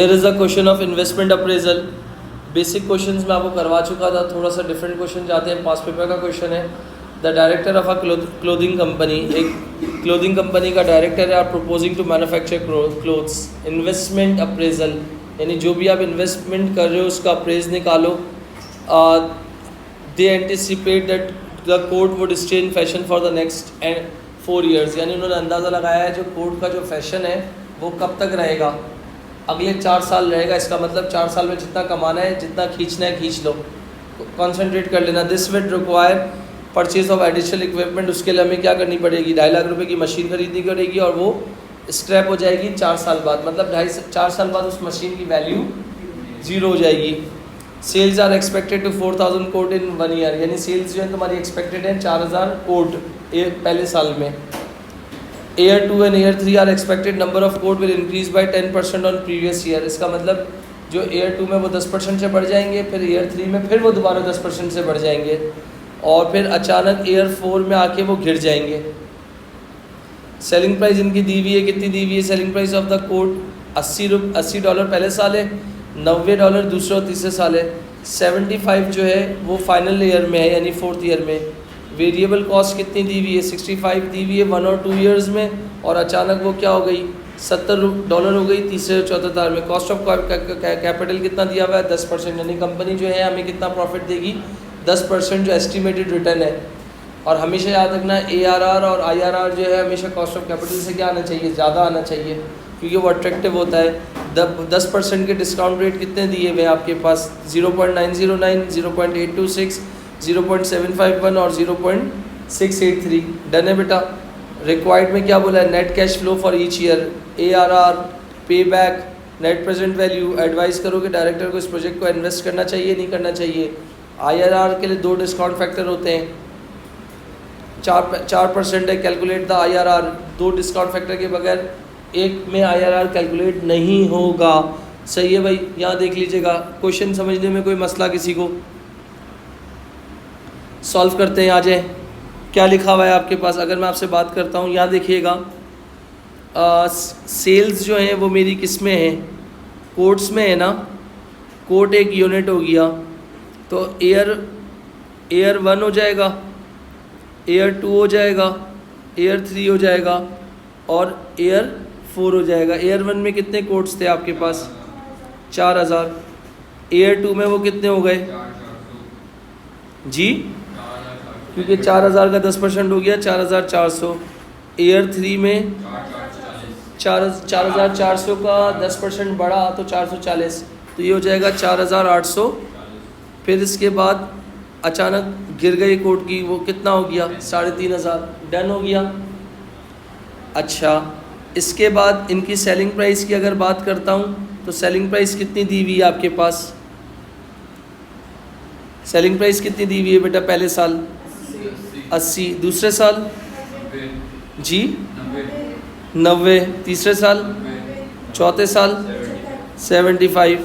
Here is a question of investment appraisal. Basic questions में आपको करवा चुका था, थोड़ा सा डिफरेंट क्वेश्चन जाते हैं। पास पेपर का क्वेश्चन है, the director of a clothing company, एक क्लोथिंग कंपनी का डायरेक्टर है, are proposing to manufacture clothes. Investment appraisal यानी जो भी आप इन्वेस्टमेंट कर रहे हो उसका अप्रेज निकालो। They anticipate that the coat would stay in fashion for the next 4 years, यानी उन्होंने अंदाज़ा लगाया है जो कोट का जो फैशन है वो कब तक रहेगा, अगले 4 साल रहेगा। इसका मतलब 4 साल में जितना कमाना है, जितना खींचना है खींच लो, कॉन्सेंट्रेट कर लेना। This will require purchase of additional equipment. उसके लिए हमें क्या करनी पड़ेगी, 2.5 लाख रुपए की मशीन खरीदनी पड़ेगी और वो स्क्रैप हो जाएगी 4 साल बाद, मतलब 4 साल बाद उस मशीन की वैल्यू 0 हो जाएगी। Sales are expected to 4000 coat in 1 year, यानी सेल्स जो है तुम्हारी एक्सपेक्टेड है 4000 कोट पहले साल में। Year 2 and Year 3 are expected number of coat will increase by 10% on previous year. इसका मतलब जो Year 2 में वो 10% से बढ़ जाएंगे, फिर Year 3 में फिर वो दोबारा 10% से बढ़ जाएंगे और फिर अचानक Year 4 में आके वो गिर जाएंगे। सेलिंग प्राइस इनकी दी हुई है, कितनी दी हुई है selling price of the coat, $80 पहले साल है, $90 दूसरे और तीसरे साल है, 75 जो है वो फाइनल ईयर में है यानी 4th ईयर में। वेरिएबल कॉस्ट कितनी दी हुई है, 65 दी हुई है 1 और 2 years में, और अचानक वो क्या हो गई, $70 हो गई तीसरे और चौथे साल में। कॉस्ट ऑफ कैपिटल कितना दिया हुआ है, 10%, यानी कंपनी जो है हमें कितना प्रॉफिट देगी, 10% जो एस्टिमेटेड रिटर्न है। और हमेशा याद रखना ARR और IRR जो है हमेशा कॉस्ट ऑफ कैपिटल से क्या आना चाहिए, ज़्यादा आना चाहिए, क्योंकि वो अट्रैक्टिव होता है। 10% के डिस्काउंट रेट कितने दिए हुए हैं आपके पास, 0.909, 0.826, 0.751 और 0.683। डन है बेटा। रिक्वायर्ड में क्या बोला है, net cash flow for each year, ARR, पे back, net present value. Advice करो कि डायरेक्टर को इस प्रोजेक्ट को इन्वेस्ट करना चाहिए नहीं करना चाहिए। IRR के लिए 2 डिस्काउंट फैक्टर होते हैं, 4% है, calculate the IRR। 2 discount factor के बगैर एक में IRR कैलकुलेट नहीं होगा। सही है भाई, यहाँ देख लीजिएगा। क्वेश्चन समझने में कोई मसला किसी को, सॉल्व करते हैं, आ जाए। क्या लिखा हुआ है आपके पास, अगर मैं आपसे बात करता हूँ, यहाँ देखिएगा। सेल्स जो हैं वो मेरी किस में है, कोट्स में है ना। कोट एक यूनिट हो गया, तो एयर 1 हो जाएगा, Year 2 हो जाएगा, Year 3 हो जाएगा और Year 4 हो जाएगा। Year 1 में कितने कोट्स थे आपके पास, 4000। Year 2 में वो कितने हो गए जी, क्योंकि 4000 का 10% हो गया 4400। Year 3 में 4400 का 10% बढ़ा तो 440, तो ये हो जाएगा 4800। फिर इसके बाद अचानक गिर गई कोट की, वो कितना हो गया, 3500। डन हो गया। अच्छा, इसके बाद इनकी सेलिंग प्राइस की अगर बात करता हूँ तो सेलिंग प्राइस कितनी दी हुई है आपके पास, सेलिंग प्राइस कितनी दी हुई है बेटा, पहले साल 80, दूसरे साल जी 90, तीसरे साल, चौथे साल 75।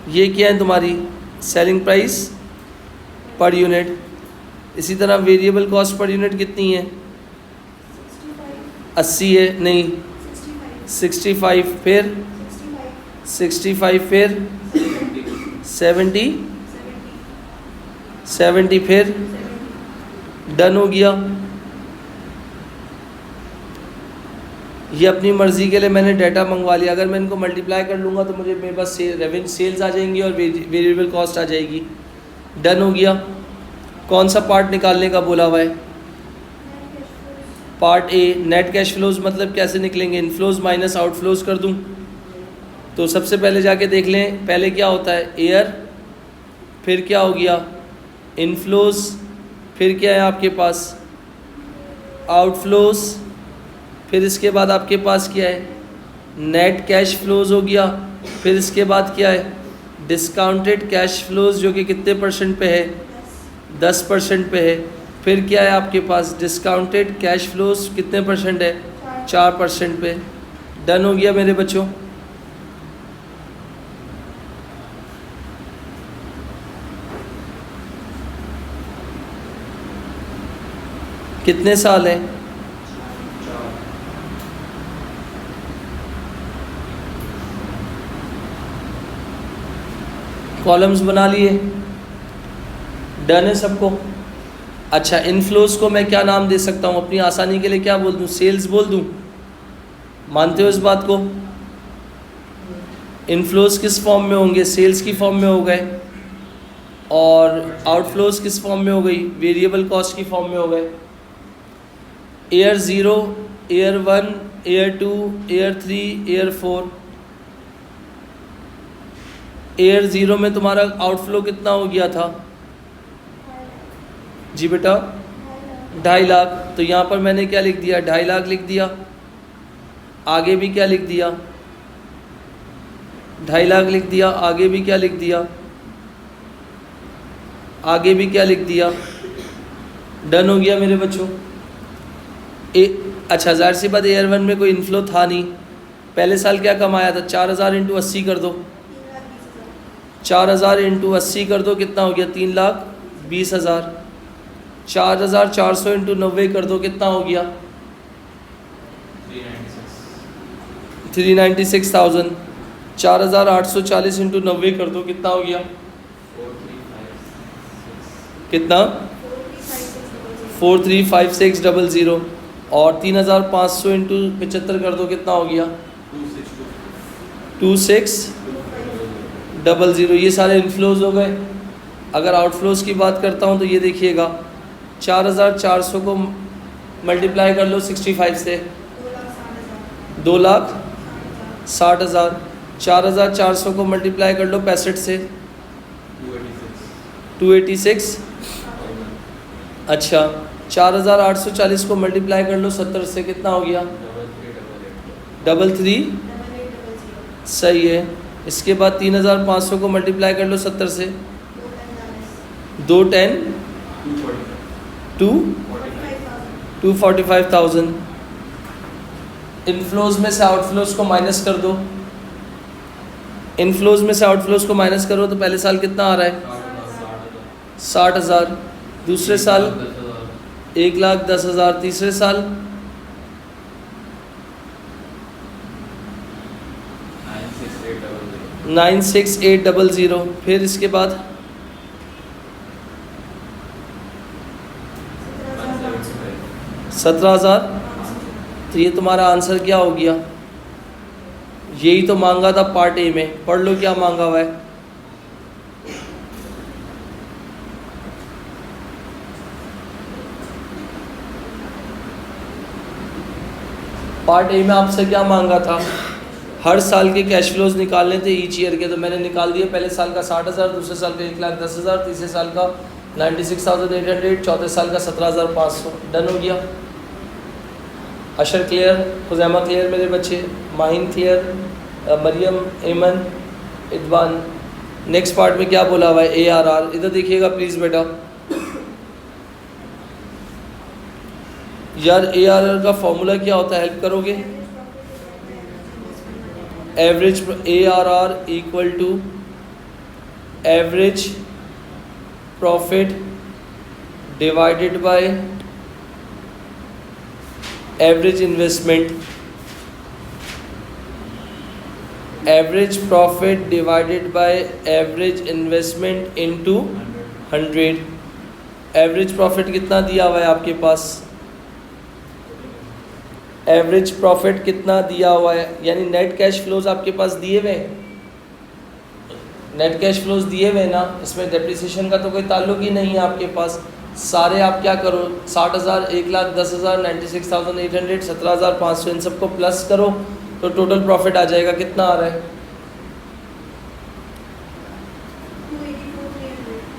ये क्या है तुम्हारी सेलिंग प्राइस पर यूनिट। इसी तरह वेरिएबल कॉस्ट पर यूनिट कितनी है, 80 है, नहीं 65, फिर 65, फिर 70, फिर डन हो गया। ये अपनी मर्ज़ी के लिए मैंने डाटा मंगवा लिया। अगर मैं इनको मल्टीप्लाई कर लूँगा तो मुझे मेरे पास सेल्स आ जाएंगी और वेरिएबल कॉस्ट आ जाएगी। डन हो गया। कौन सा पार्ट निकालने का बोला हुआ है, part A, net cash flows. मतलब कैसे निकलेंगे, इनफ्लोज माइनस आउटफ्लोज कर दूं। तो सबसे पहले जाके देख लें, पहले क्या होता है, एयर, फिर क्या हो गया, इनफ्लोज, फिर क्या है आपके पास, आउटफ्लोज, फिर इसके बाद आपके पास क्या है, नेट कैश फ्लोज हो गया। फिर इसके बाद क्या है, डिस्काउंटेड कैश फ्लोज, जो कि कितने % पे है, 10% पे है। फिर क्या है आपके पास, डिस्काउंटेड कैश फ्लोज कितने % है, 4% पे। डन हो गया मेरे बच्चों। कितने साल हैं, कॉलम्स बना लिए, डन है सबको। अच्छा, इनफ्लोज को मैं क्या नाम दे सकता हूँ अपनी आसानी के लिए? क्या बोल दूँ? सेल्स बोल दूँ? मानते हो इस बात को? इनफ्लोज किस फॉर्म में होंगे? सेल्स की फॉर्म में हो गए। और आउटफ्लोज किस फॉर्म में हो गई? वेरिएबल कॉस्ट की फॉर्म में हो गए। Year 0, year 1, year 2, year 3, year 4। Year 0 में तुम्हारा आउटफ्लो कितना हो गया था? जी बेटा 2.5 लाख। तो यहाँ पर मैंने क्या लिख दिया? 2.5 लाख लिख दिया। आगे भी क्या लिख दिया? 2.5 लाख लिख दिया। आगे भी क्या लिख दिया? आगे भी क्या लिख दिया? डन हो गया मेरे बच्चों। अच्छा, ज़ाहिर सी बात ईयर 1 में कोई इनफ्लो था नहीं। पहले साल क्या कमाया था? 4000 इंटू 80 कर दो। 4000 इंटू 80 कर दो, कितना हो गया? 3,20,000। 4400 इंटू 90 कर दो, कितना हो गया? 396,000। 4840 इंटू 90 कर दो, कितना हो गया? कितना? 435600। और 3500 इंटू 75 कर दो, कितना हो गया? 2600। ये सारे इनफ्लोज हो गए। अगर आउटफ्लोज की बात करता हूँ तो ये देखिएगा, 4400 को मल्टीप्लाई कर लो 65 से, 2,60,000। 4400 को मल्टीप्लाई कर लो 65 से, 286। अच्छा, 4840 को मल्टीप्लाई कर लो 70 से, कितना हो गया? 33। सही है। इसके बाद 3500 को मल्टीप्लाई कर लो 70 से, 210, 245,000। इनफ्लोज में से आउटफ्लोज को माइनस कर दो। इनफ्लोज में से आउटफ्लोज को माइनस करो तो पहले साल कितना आ रहा है? 60,000। दूसरे साल 1,10,000। तीसरे साल 96800। फिर इसके बाद 17,000। तो ये तुम्हारा आंसर क्या हो गया? यही तो मांगा था पार्ट ए में। पढ़ लो क्या मांगा हुआ है। पार्ट ए में आपसे क्या मांगा था? हर साल के कैश फ्लोज निकालने थे ईच ईयर के। तो मैंने निकाल दिए। पहले साल का 60,000, दूसरे साल का 1,10,000, तीसरे साल का 96,800, चौथे साल का 17,500। डन हो गया। अशर क्लियर? खुजैमा क्लियर मेरे बच्चे? माहिन क्लियर? मरियम, एमन, इदवान? नेक्स्ट पार्ट में क्या बोला हुआ है? ARR। इधर देखिएगा प्लीज़ बेटा। यार ARR का फॉर्मूला क्या होता है? हेल्प करोगे? Average ARR equal to average profit divided by average investment. Average profit divided by average investment into 100। Average profit कितना दिया हुआ है आपके पास? एवरेज प्रॉफिट कितना दिया हुआ है? यानी नेट कैश फ्लोज आपके पास दिए हुए हैं। नेट कैश फ्लोज दिए हुए ना, इसमें डेप्रिसिएशन का तो कोई ताल्लुक ही नहीं है आपके पास। सारे आप क्या करो, 60,000, 1,10,000, 96,800, 17,500, इन सबको प्लस करो तो टोटल प्रॉफिट आ जाएगा। कितना आ रहा है?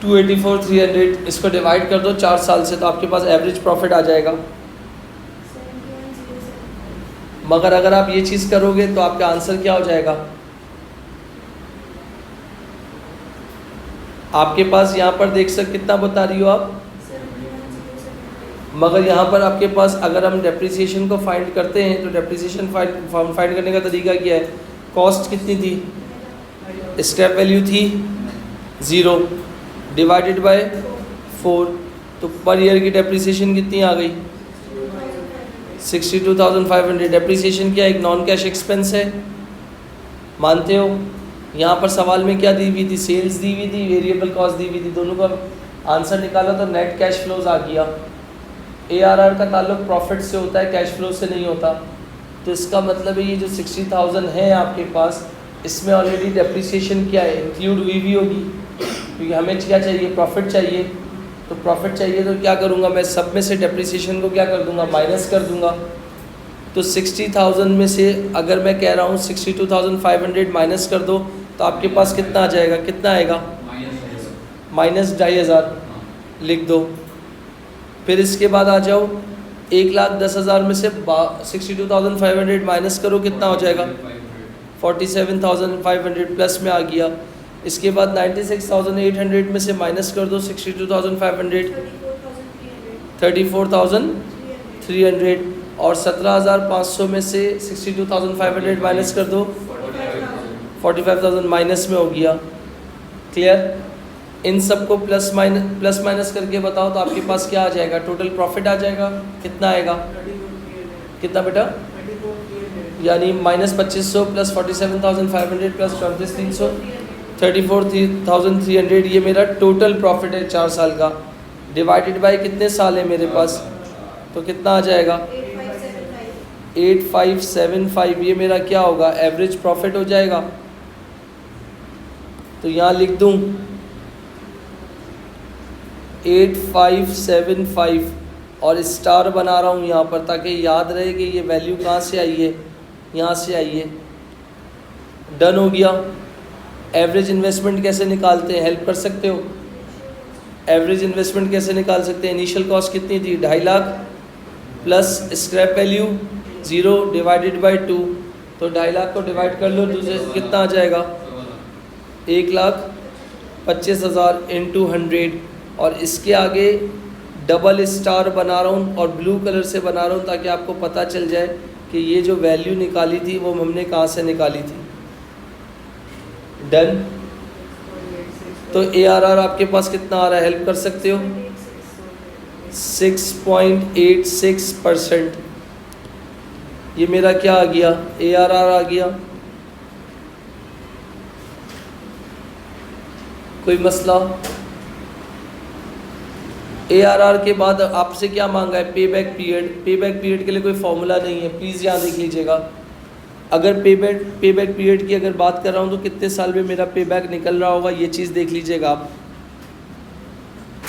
284,300। इसको डिवाइड कर दो 4 साल से तो आपके पास एवरेज प्रॉफिट आ जाएगा। मगर अगर आप ये चीज़ करोगे तो आपका आंसर क्या हो जाएगा? आपके पास यहाँ पर देख सकते कितना बता रही हो आप, मगर यहाँ पर आपके पास अगर हम डेप्रिसिएशन को फाइंड करते हैं तो डेप्रिसिएशन फाइंड करने का तरीका क्या है? कॉस्ट कितनी थी? स्क्रैप वैल्यू थी 0 डिवाइडेड बाय 4। तो पर ईयर की डेप्रिसिएशन कितनी आ गई? 62,500। डेप्रिसिएशन क्या एक नॉन कैश एक्सपेंस है, मानते हो? यहाँ पर सवाल में क्या दी हुई थी, सेल्स दी हुई थी, वेरिएबल कॉस्ट दी हुई थी, दोनों का आंसर निकाला तो नेट कैश फ्लोज आ गया। ARR का ताल्लुक प्रॉफिट से होता है, कैश फ्लो से नहीं होता। तो इसका मतलब है ये जो 60,000 है आपके पास, इसमें ऑलरेडी डेप्रिसिएशन क्या है, इंक्लूड हुई भी होगी, क्योंकि हमें क्या चाहिए, प्रॉफिट चाहिए। तो प्रॉफिट चाहिए तो क्या करूँगा मैं, सब में से डेप्रिसिएशन को क्या कर दूँगा, माइनस कर दूँगा। तो 60,000 में से अगर मैं कह रहा हूँ 62,500 माइनस कर दो तो आपके पास कितना आ जाएगा, कितना आएगा, -2,500 लिख दो। फिर इसके बाद आ जाओ 1,10,000 में से 62,500 माइनस करो, कितना हो जाएगा, 47,500 प्लस में आ गया। इसके बाद 96,800 में से माइनस कर दो 62,500, 34,300, और 17,500 में से 62,500 माइनस कर दो 45,000 माइनस में हो गया। क्लियर? इन सबको प्लस माइनस करके बताओ तो आपके पास क्या आ जाएगा, टोटल प्रॉफिट आ जाएगा, कितना आएगा, कितना बेटा, यानी -2500 प्लस 47,500 प्लस 34,300, 34,300, ये मेरा टोटल प्रॉफिट है 4 साल का। डिवाइडेड बाय कितने साल है मेरे पास, तो कितना आ जाएगा, 8575। ये मेरा क्या होगा, एवरेज प्रॉफिट हो जाएगा। तो यहाँ लिख दूँ 8575 और स्टार बना रहा हूँ यहाँ पर, ताकि याद रहे कि ये वैल्यू कहाँ से आई है, यहाँ से आई है। डन हो गया। एवरेज इन्वेस्टमेंट कैसे निकालते हैं, हेल्प कर सकते हो? एवरेज इन्वेस्टमेंट कैसे निकाल सकते हैं? इनिशियल कॉस्ट कितनी थी, 2.5 lakh plus scrap value 0 divided by 2। तो 2.5 लाख को डिवाइड कर लो दूसरे, कितना आ जाएगा, 1,25,000 इंटू 100। और इसके आगे डबल स्टार बना रहा हूँ और ब्लू कलर से बना रहा हूँ ताकि आपको पता चल जाए कि ये जो वैल्यू निकाली थी वो हमने कहाँ से निकाली थी। डन। तो ARR आपके पास कितना आ रहा है, हेल्प कर सकते हो? 6.86%। ये मेरा क्या आ गया, ARR आ गया। कोई मसला? ARR के बाद आपसे क्या मांगा है, पे बैक पीरियड। पे बैक पीरियड के लिए कोई फॉर्मूला नहीं है, प्लीज़ यहाँ देख लीजिएगा। अगर पे बैक पीरियड की अगर बात कर रहा हूँ तो कितने साल में मेरा पे बैक निकल रहा होगा, ये चीज़ देख लीजिएगा आप।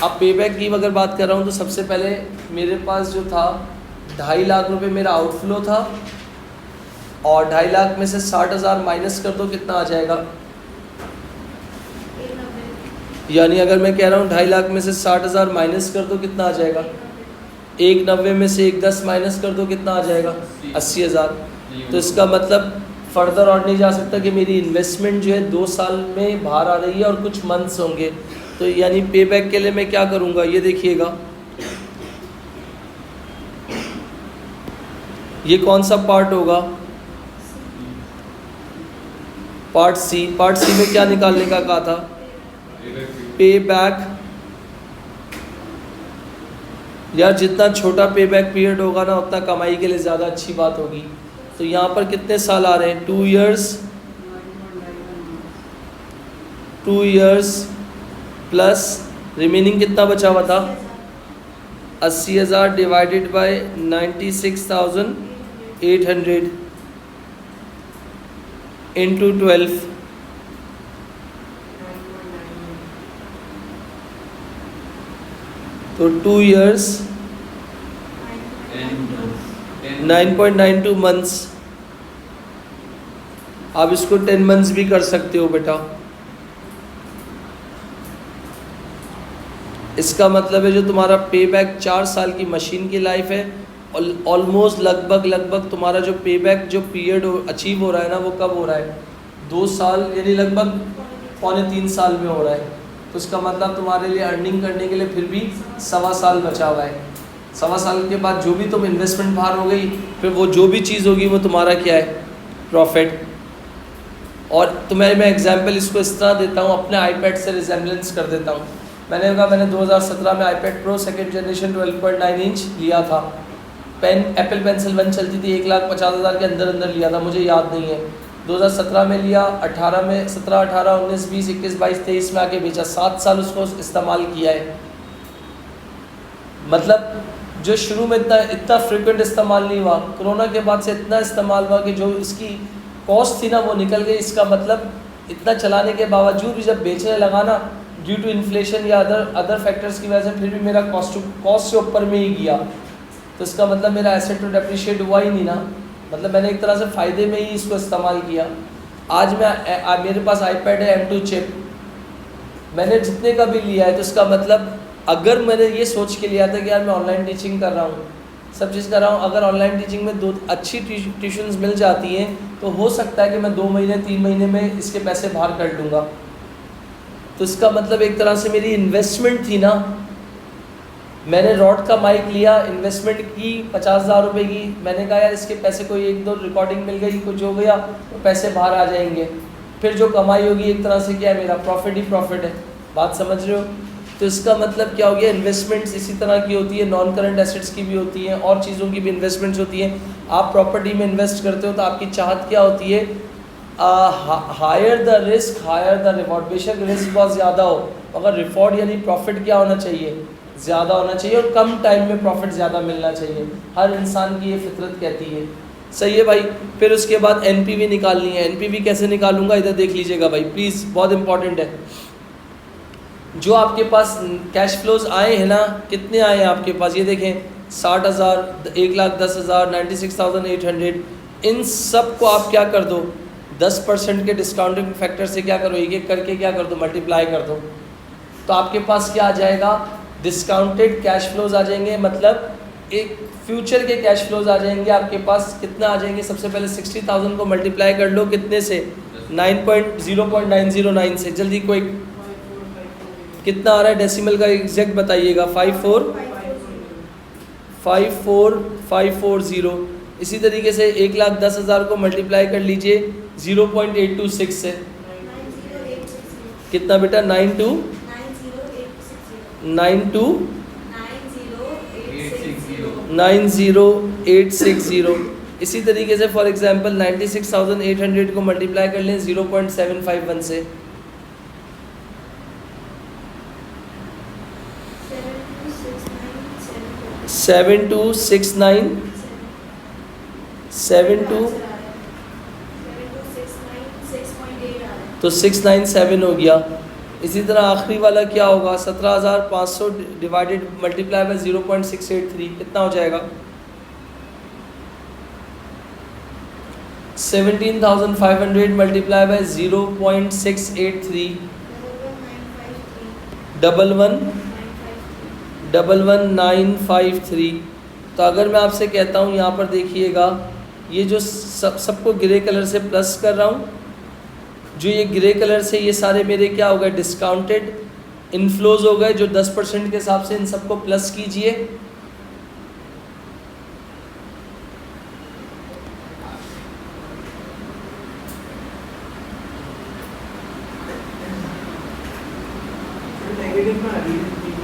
अब पे बैक की अगर बात कर रहा हूँ तो सबसे पहले मेरे पास जो था 2.5 लाख रुपए मेरा आउटफ्लो था, और 2.5 लाख में से 60,000 माइनस कर दो, कितना आ जाएगा, यानी अगर मैं कह रहा हूँ 2.5 लाख में से 60,000 माइनस कर दो, कितना आ जाएगा, 190 में से 110 माइनस कर दो, कितना आ जाएगा, 80,000। तो इसका मतलब फर्दर और नहीं जा सकता कि मेरी इन्वेस्टमेंट जो है 2 साल में बाहर आ रही है और कुछ मंथ्स होंगे। तो यानी पे बैक के लिए मैं क्या करूँगा, ये देखिएगा, ये कौन सा पार्ट होगा, पार्ट सी। पार्ट सी में क्या निकालने का कहा था, पे बैक। यार जितना छोटा पे बैक पीरियड होगा ना उतना कमाई के लिए ज़्यादा अच्छी बात होगी। तो यहाँ पर कितने साल आ रहे हैं, 2 इयर्स प्लस रिमेनिंग कितना बचा हुआ था, 80,000 डिवाइडेड बाय 96,800 इंटू 12। तो 2 इयर्स 9.92 मंथ्स। आप इसको 10 मंथ्स भी कर सकते हो बेटा। इसका मतलब है जो तुम्हारा पे बैक 4 साल की मशीन की लाइफ है, ऑलमोस्ट लगभग तुम्हारा जो पे बैक जो पीरियड अचीव हो रहा है ना वो कब हो रहा है, 2 साल, यानी लगभग 2.25 साल में हो रहा है। तो इसका मतलब तुम्हारे लिए अर्निंग करने के लिए फिर भी 1.25 साल बचा हुआ है। 1.25 साल के बाद जो भी तुम इन्वेस्टमेंट बाहर हो गई, फिर वो जो भी चीज़ होगी वो तुम्हारा क्या है, प्रॉफिट। और तुम्हें मैं एग्जांपल इसको इस तरह देता हूँ, अपने आईपैड से रिजेम्बलेंस कर देता हूँ। मैंने 2017 में iPad pro 2nd generation 12.9 inch लिया था। पेन एप्पल पेंसिल 1 चलती थी, 1,50,000 के अंदर लिया था, मुझे याद नहीं है। 2017 में लिया, 18 में 17, 18, 19, 20, 21, 22, 23 में आके बेचा, 7 साल उसको इस्तेमाल किया है। मतलब जो शुरू में इतना फ्रिक्वेंट इस्तेमाल नहीं हुआ, कोरोना के बाद से इतना इस्तेमाल हुआ कि जो इसकी कॉस्ट थी ना वो निकल गई। इसका मतलब इतना चलाने के बावजूद भी जब बेचने लगा ना, ड्यू टू इन्फ्लेशन या अदर फैक्टर्स की वजह से, फिर भी मेरा कॉस्ट से ऊपर में ही गया। तो इसका मतलब मेरा एसेट तो डेप्रिशिएट हुआ ही नहीं ना, मतलब मैंने एक तरह से फ़ायदे में ही इसको इस्तेमाल किया। आज मेरे पास iPad है M2 चिप, मैंने जितने का भी लिया है, तो इसका मतलब अगर मैंने ये सोच के लिया था कि यार मैं ऑनलाइन टीचिंग कर रहा हूँ, सब चीज़ कर रहा हूँ, अगर ऑनलाइन टीचिंग में 2 अच्छी ट्यूशन्स मिल जाती हैं तो हो सकता है कि मैं 2 महीने 3 महीने में इसके पैसे बाहर कर लूँगा। तो इसका मतलब एक तरह से मेरी इन्वेस्टमेंट थी ना। मैंने रॉड का माइक लिया, इन्वेस्टमेंट की 50,000 रुपये की, मैंने कहा यार इसके पैसे, कोई 1-2 रिकॉर्डिंग मिल गई, कुछ हो गया तो पैसे बाहर आ जाएंगे, फिर जो कमाई होगी एक तरह से क्या है, मेरा प्रॉफिट ही प्रॉफिट है। बात समझ रहे हो? तो इसका मतलब क्या हो गया, इन्वेस्टमेंट्स इसी तरह की होती है, नॉन करंट एसेट्स की भी होती हैं और चीज़ों की भी इन्वेस्टमेंट्स होती हैं। आप प्रॉपर्टी में इन्वेस्ट करते हो तो आपकी चाहत क्या होती है, higher the risk higher the reward. बेशक रिस्क बहुत ज़्यादा हो, अगर रिवॉर्ड यानी प्रॉफिट क्या होना चाहिए, ज़्यादा होना चाहिए, और कम टाइम में प्रॉफिट ज़्यादा मिलना चाहिए। हर इंसान की ये फितरत कहती है। सही है भाई। फिर उसके बाद NPV निकालनी है। NPV कैसे निकालूंगा, इधर देख लीजिएगा भाई प्लीज़, बहुत इंपॉर्टेंट है। जो आपके पास कैश फ्लोज आए हैं ना, कितने आए हैं आपके पास, ये देखें, 60,000, 1,10,000, 96,800, इन सब को आप क्या कर दो, 10% के डिस्काउंटिंग फैक्टर से क्या करो, एक एक करके क्या कर दो, मल्टीप्लाई कर दो। तो आपके पास क्या आ जाएगा, डिस्काउंटेड कैश फ्लोज आ जाएंगे, मतलब एक फ्यूचर के कैश फ्लोज आ जाएंगे आपके पास। कितना आ जाएंगे, सबसे पहले 60,000 को मल्टीप्लाई कर लो, कितने से, 0.909 से। जल्दी कोई कितना आ रहा है डेसिमल का एग्जैक्ट बताइएगा, 54,540। इसी तरीके से 1,10,000 को मल्टीप्लाई कर लीजिए 0.826 से, कितना बेटा, 92860। इसी तरीके से फॉर एग्जांपल 96,800 को मल्टीप्लाई कर लें 0.751 से, 7269 तो 697 हो गया। इसी तरह आखिरी वाला क्या होगा, 17,500 डिवाइडेड मल्टीप्लाई बाय 0.683, कितना हो जाएगा, 17,500 मल्टीप्लाई बाय 0.683, 11,953। तो अगर मैं आपसे कहता हूँ, यहाँ पर देखिएगा, ये जो सबको ग्रे कलर से प्लस कर रहा हूँ, जो ये ग्रे कलर से ये सारे मेरे क्या हो गए, डिस्काउंटेड इनफ्लोज हो गए, जो 10% के हिसाब से, इन सबको प्लस कीजिए।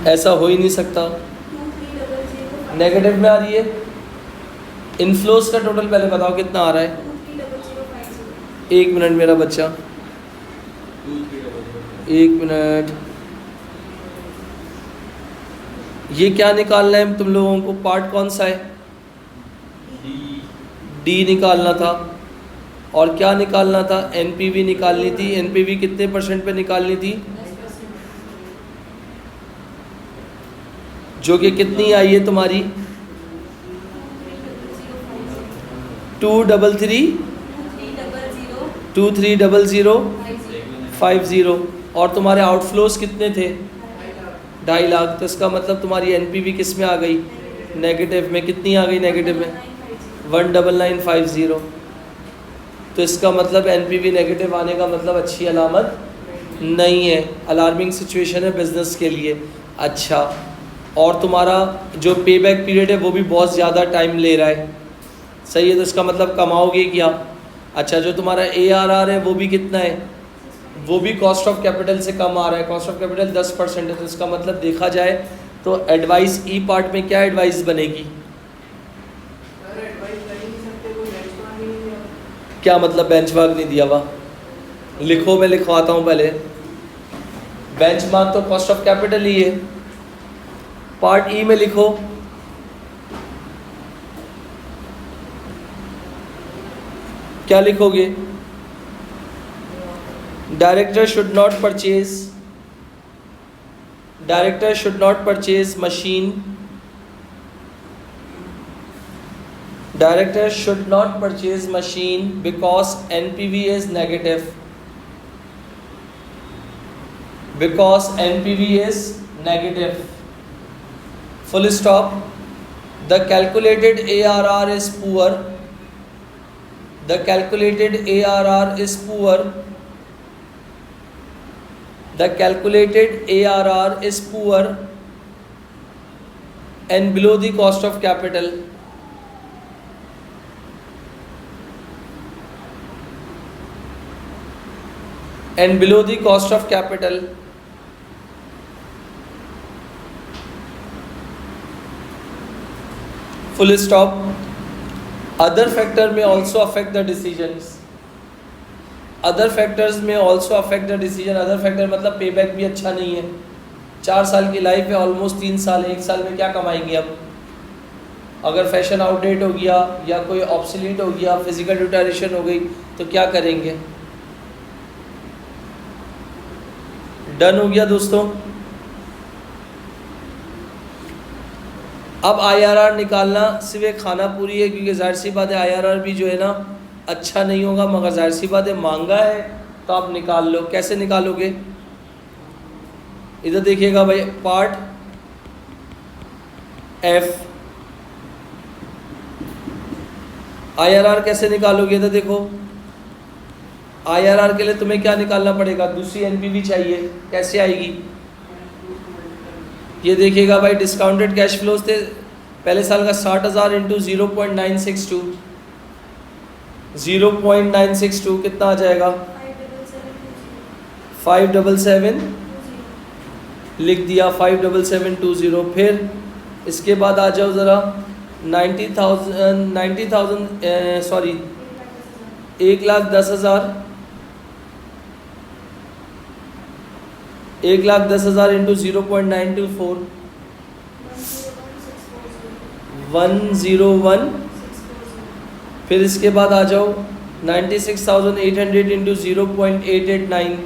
ऐसा हो ही नहीं सकता, नेगेटिव में आ रही है। इनफ्लोज का टोटल पहले बताओ कितना आ रहा है, 1 मिनट मेरा बच्चा, 1 मिनट। ये क्या निकालना है तुम लोगों को, पार्ट कौन सा है, डी निकालना था। और क्या निकालना था, NPV निकालनी थी। NPV कितने % पे निकालनी थी, जो कि कितनी आई है तुम्हारी, 230050। और तुम्हारे आउटफ्लोज कितने थे, 2.5 लाख। तो इसका मतलब तुम्हारी NPV किस में आ गई, नेगेटिव में। कितनी आ गई नेगेटिव में, 19950। तो इसका मतलब NPV नेगेटिव आने का मतलब अच्छी अलामत नहीं है, अलार्मिंग सिचुएशन है बिजनेस के लिए। अच्छा, और तुम्हारा जो पे बैक पीरियड है वो भी बहुत ज़्यादा टाइम ले रहा है। सही है, तो इसका मतलब कमाओगे क्या। अच्छा, जो तुम्हारा ARR है वो भी कितना है, वो भी कॉस्ट ऑफ कैपिटल से कम आ रहा है। कॉस्ट ऑफ कैपिटल 10% है, तो इसका मतलब देखा जाए तो एडवाइस ई पार्ट में क्या एडवाइस बनेगी, क्या मतलब बेंचमार्क नहीं दिया हुआ? लिखो, मैं लिखवाता हूँ पहले। बेंचमार्क तो कॉस्ट ऑफ कैपिटल ही है। पार्ट ई में लिखो, क्या लिखोगे? Director should not purchase machine, director should not purchase machine because NPV is negative, full stop. The calculated ARR is poor, and below the cost of capital. Full stop. Other factor may also affect the decisions. Other factor मतलब पे back भी अच्छा नहीं है। 4 साल की life है, almost 3 साल, 1 साल में क्या कमाएंगे अब? अगर फैशन आउटडेट हो गया या कोई ऑब्सोलीट हो गया, फिजिकल रिटायरेशन हो गई, तो क्या करेंगे? डन हो गया दोस्तों। अब IRR निकालना सिर्फ एक खाना पूरी है, क्योंकि जाहिर सी बात है IRR भी जो है ना अच्छा नहीं होगा, मगर जाहिर सी बात है महंगा है, तो आप निकाल लो। कैसे निकालोगे? इधर देखिएगा भाई, पार्ट F, IRR कैसे निकालोगे? इधर देखो, IRR के लिए तुम्हें क्या निकालना पड़ेगा? दूसरी NPV चाहिए। कैसे आएगी? ये देखिएगा भाई, डिस्काउंटेड कैश फ्लोज थे पहले साल का 60,000 इंटू 0.962 कितना आ जाएगा? 577 लिख दिया, 57720। फिर इसके बाद आ जाओ ज़रा 90,000 सॉरी 1,10,000 इंटू 0.924 101। फिर इसके बाद आ जाओ 96,800 इंटू 0.889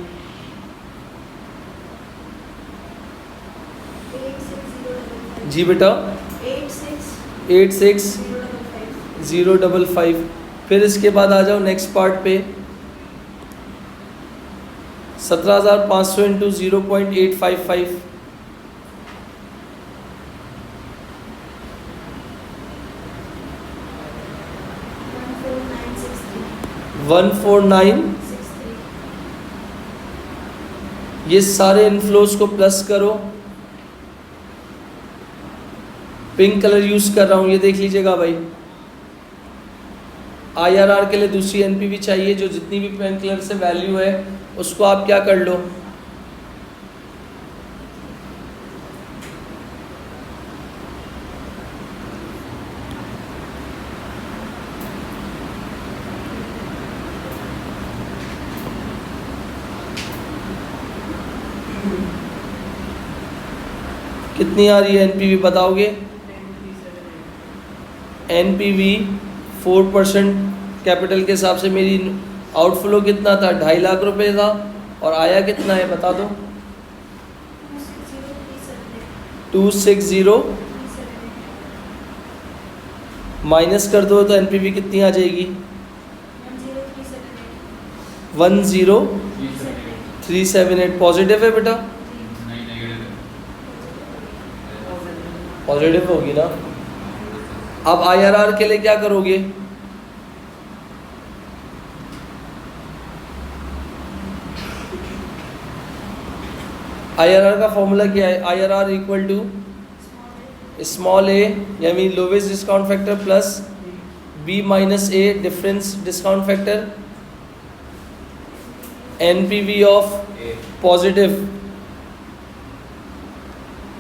जी बेटा 86,055। फिर इसके बाद आ जाओ नेक्स्ट पार्ट पे 17,500 इंटू 0.855 149। ये सारे इनफ्लोज को प्लस करो। पिंक कलर यूज कर रहा हूँ, ये देख लीजिएगा भाई। IRR के लिए दूसरी NPV चाहिए, जो जितनी भी पिंक कलर से वैल्यू है उसको आप क्या कर लो, कितनी आ रही है NPV बताओगे? NPV 4% कैपिटल के हिसाब से मेरी आउटफ्लो कितना था? 2.5 लाख रुपए था, और आया कितना है बता दो? 260 माइनस कर दो तो NPV कितनी आ जाएगी? 10378। पॉजिटिव है बेटा? पॉजिटिव होगी ना। अब IRR के लिए क्या करोगे? IRR का फॉर्मूला क्या है? IRR equal to small a यानी lowest discount factor plus b minus a difference discount factor, NPV of positive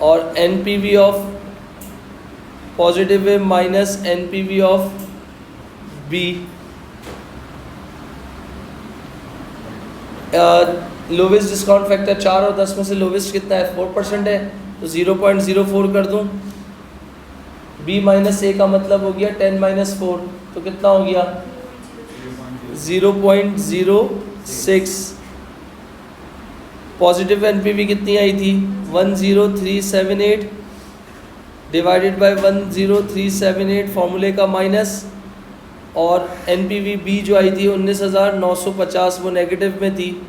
और NPV ऑफ पॉजिटिव है minus NPV of b। Lowest discount factor 4 और 10 में से लोवेस्ट कितना है, 4% है, तो 0.04 कर दूँ। b माइनस ए का मतलब हो गया 10 माइनस 4, तो कितना हो गया 0.06। पॉजिटिव एनपीवी कितनी आई थी 10378 डिवाइडेड बाय 10378 फॉर्मूले का माइनस, और एनपीवी बी जो आई थी 19,950 वो नेगेटिव में थी।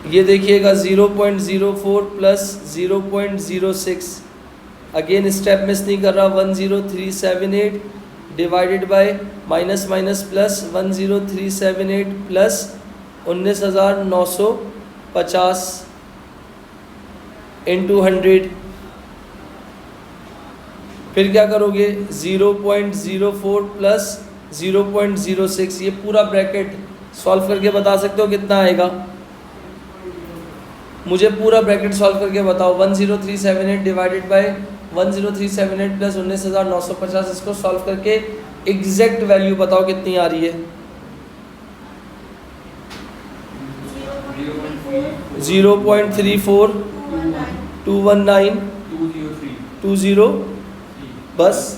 ये देखिएगा 0.04 प्लस 0.06, अगेन स्टेप मिस नहीं कर रहा, 10378 divided by minus minus plus 10378 plus 19,950 into 100। फिर क्या करोगे 0.04 प्लस 0.06, ये पूरा ब्रैकेट सॉल्व करके बता सकते हो कितना आएगा, मुझे पूरा ब्रैकेट सॉल्व करके बताओ। 10378 डिवाइडेड बाय 10378 प्लस 19,950, इसको सॉल्व करके एग्जैक्ट वैल्यू बताओ कितनी आ रही है। 0.3421921920 बस।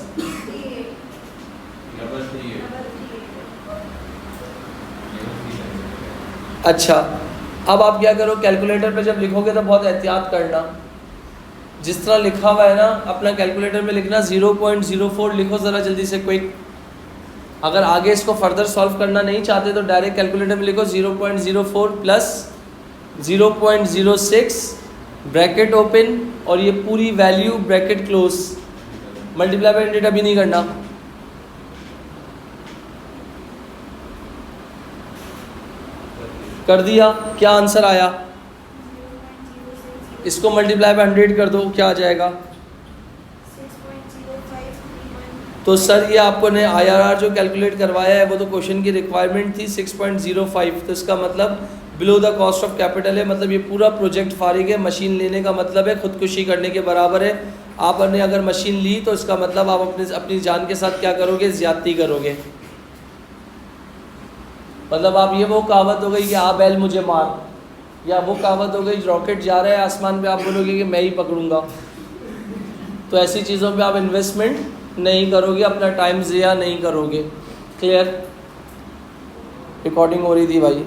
अच्छा, अब आप क्या करो, कैलकुलेटर पे जब लिखोगे तो बहुत एहतियात करना, जिस तरह लिखा हुआ है ना अपना कैलकुलेटर में लिखना, 0.04 लिखो ज़रा जल्दी से क्विक। अगर आगे इसको फर्दर सॉल्व करना नहीं चाहते तो डायरेक्ट कैलकुलेटर में लिखो 0.04 प्लस 0.06 ब्रैकेट ओपन, और ये पूरी value bracket close, multiply by 100 अभी नहीं करना। कर दिया, क्या आंसर आया, इसको मल्टीप्लाई बाय 100 कर दो, क्या आ जाएगा। तो सर ये आपको ने IRR जो कैलकुलेट करवाया है वो तो क्वेश्चन की रिक्वायरमेंट थी 6.05, तो इसका मतलब below the cost of capital है, मतलब ये पूरा प्रोजेक्ट फारिग है। मशीन लेने का मतलब है खुदकुशी करने के बराबर है। आपने अगर मशीन ली तो इसका मतलब आप अपनी जान के साथ क्या करोगे, ज़्यादती करोगे। मतलब आप ये वो कहावत हो गई कि आ बैल मुझे मार, या वो कहावत हो गई रॉकेट जा रहा है आसमान पे, आप बोलोगे कि मैं ही पकड़ूंगा। तो ऐसी चीज़ों पे आप इन्वेस्टमेंट नहीं करोगे, अपना टाइम ज़िया नहीं करोगे। क्लियर? रिकॉर्डिंग हो रही थी भाई।